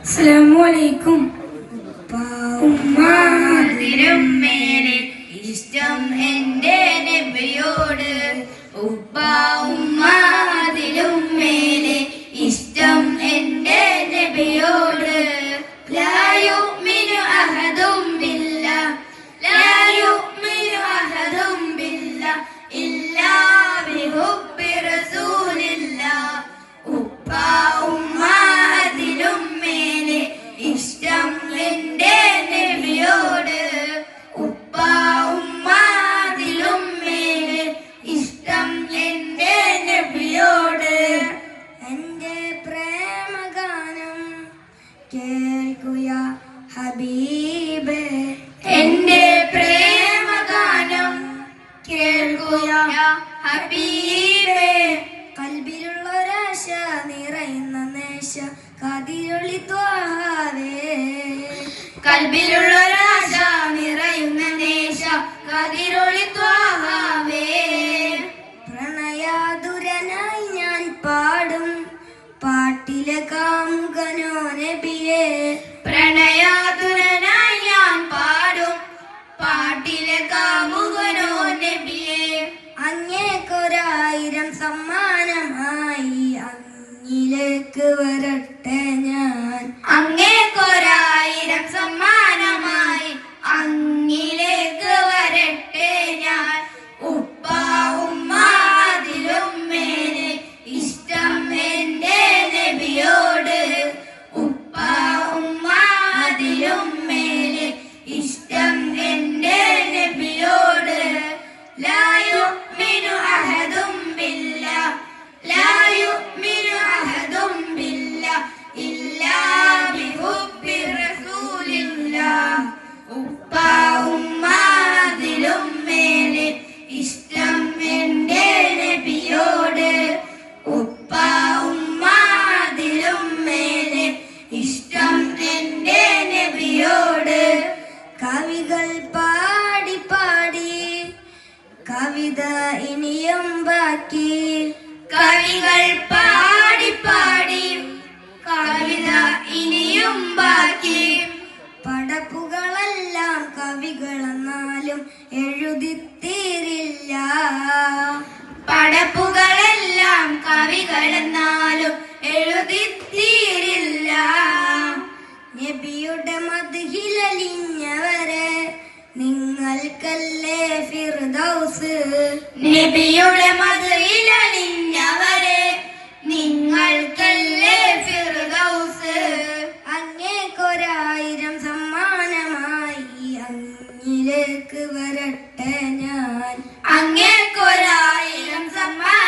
അസ്സലാമുഅലൈക്കും. ഉമ്മാതിരും മേലെ ഇഷ്ടം എൻ്റെ നബിയോട്. ഉപ്പ ഉമ്മാതിലും മേലെ ഇഷ്ടം എൻ്റെ നബിയോട്. ലാ യുഅ്മിനു അഹദും ബില്ലാഹ് ലാ യുഅ്മിനു അഹദും ബില്ലാഹ് ഇല്ലാ ബിഹുബ്ബി റസൂലില്ലാഹ്. ഉപ്പ ഉമ്മാതിലും മേലെ ഇഷ്ടം എൻ്റെ നബിയോട്. ഉപ്പ ഉമ്മാതിലും മേലെ ഇഷ്ടം എൻ്റെ നബിയോട്. എൻ്റെ പ്രേമഗാനം കേൾക്കുക ഹബീബേ. എൻ്റെ പ്രേമഗാനം കേൾക്കുക ഹബീബേ. കൽബിലുള്ളൊരാശ നിറയുന്ന നേശ കതിരൊളി ത്വാഹാവേ. കൽബിലുള്ളൊരാശ നിറയുന്ന നേശ കതിരൊളി ത്വാഹാവേ. പ്രണയാതുരനായി ഞാൻ പാടും പാട്ടിലെ കാമുകനോ നബിയേ. പ്രണയാതുരനായി ഞാൻ പാടും പാട്ടിലെ കാമുകനോ നബിയേ. അങ്ങേക്കൊരായിരം സമ്മാനമായി അങ്ങിലേക്ക് വരട്ടെ ഞാൻ. അങ്ങേക്കൊരായിരം സമ്മാനമായി അങ്ങിലേക്ക് വരട്ടെ ഞാൻ. ഉപ്പ ഉമ്മാതിലും മേലെ ഇഷ്ടം എൻ്റെ നബിയോട്. ഉപ്പ ഉമ്മാതിലും മേലെ ഇഷ്ടം എൻ്റെ നബിയോട്. ലാ യുഅ്മിനു അഹദും ബില്ലാഹ് ലാ യുഅ്മിനു അഹദും ബില്ലാഹ് ഇല്ലാ ബിഹുബ്ബി റസൂലില്ലാഹ്. ഉപ്പ ഉമ്മാതിലും മേലെ ഇഷ്ടം എൻ്റെ നബിയോട്. ഉപ്പ ഉമ്മാതിലും മേലെ ഇഷ്ടം എൻ്റെ നബിയോട്. കവികൾ പാടി പാടി കവിത ഇനിയും ബാക്കി. കവികൾ പാടി പാടി കവിത ഇനിയും ബാക്കി. പടപ്പുകളെല്ലാം കവികളെന്നാലും എഴുതിത്തീരില്ല. പടപ്പുകളെല്ലാം കവികളെന്നാലും എഴുതിത്തീരില്ല. നബിയുടെ മദ്ഹിലലിഞ്ഞവരെ നിങ്ങൾക്കല്ലേ ഫിർദൗസ്. നബിയുടെ മദ്ഹിലലിഞ്ഞവരെ നിങ്ങൾക്കല്ലേ ഫിർദൗസ്. അങ്ങേക്കൊരായിരം സമ്മാനമായി അങ്ങിലേക്ക് വരട്ടെ ഞാൻ. അങ്ങേക്കൊരായിരം സമ്മാനം